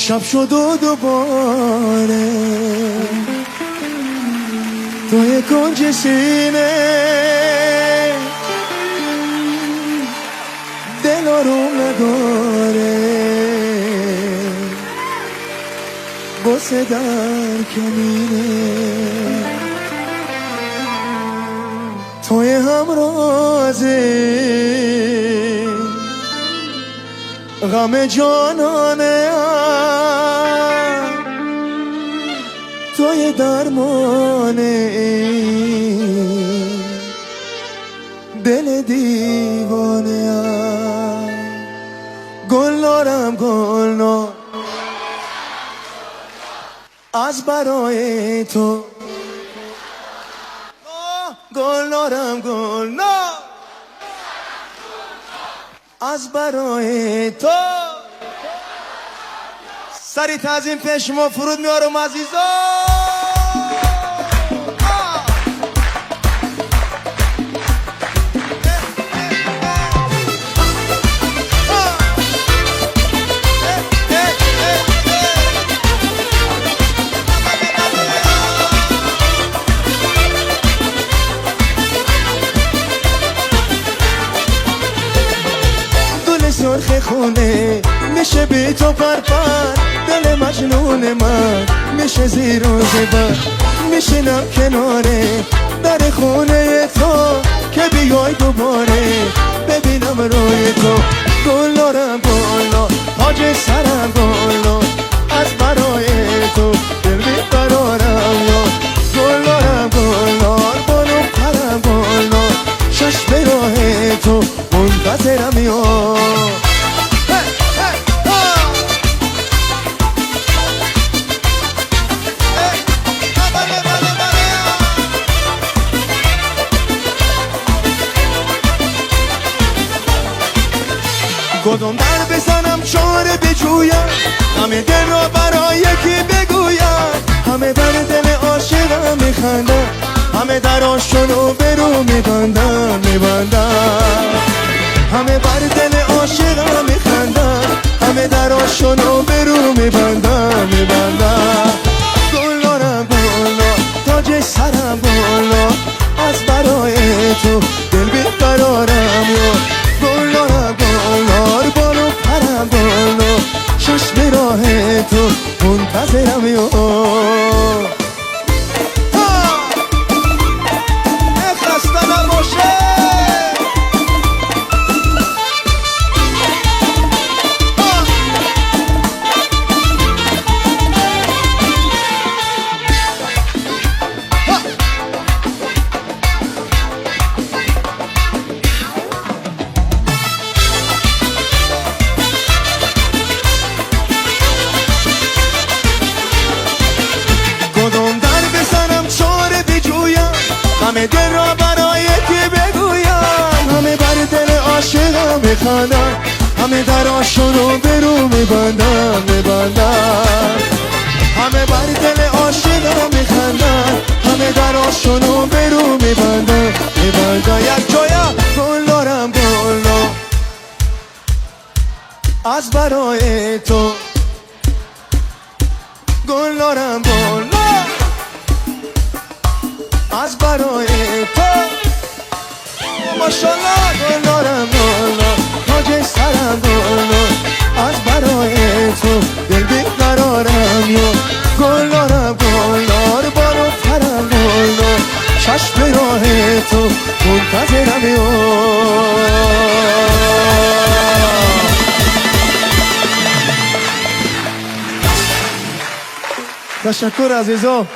شب شد و دوباره توی کنج سینه دل آروم نداره بسه در کمینه توی همرازه غم جانانه توی درمانه دل دیوانه گلنارم گلنار از برای تو گلنارم گلنار از برای تو سری تعظیم پیش ما فرود میارم عزیزان سرخ خونه میشه بی تو پرپر دل مجنون من میشه زیر و زبر میشینم کناره در خونه تو که بیای دوباره ببینم روی تو گلنارم گلنار تاج سرم گلنار از برای تو دل بیقرارم یار گلنارم گلنار بالو پرم گلنار شش به راه تو منتظرم یار کدوم در بزنم چاره بجویم همه دل را برای یکی بگویم همه بر دل عاشقم میخندم همه در آشونو برو میبندم همه بر دل عاشقم میخندم همه در آشونو برو میبندم گلنارم گلنار تاج سرم گلنار از برای تو دل بیقرارم یار گلنارم گلنار بالو پرم گلنار چشم راه تو منتظرم یار خسته نباشه همه دل را برای کی بگویم همه بر دل عاشقم میخندم همه در آشونو برو میبندم همه بر دل عاشقم میخندم همه در آشونو برو میبندم یک جایا گلنارم گلنار از برای تو گلنارم گلنار از برای تو ماشالله گلنارم گلنار تاج سرم گلنار از برای تو دل بیقرارم یار گلنارم گلنار بالو پرم گلنار چشم راه تو منتظرم یار تشکر عزیزان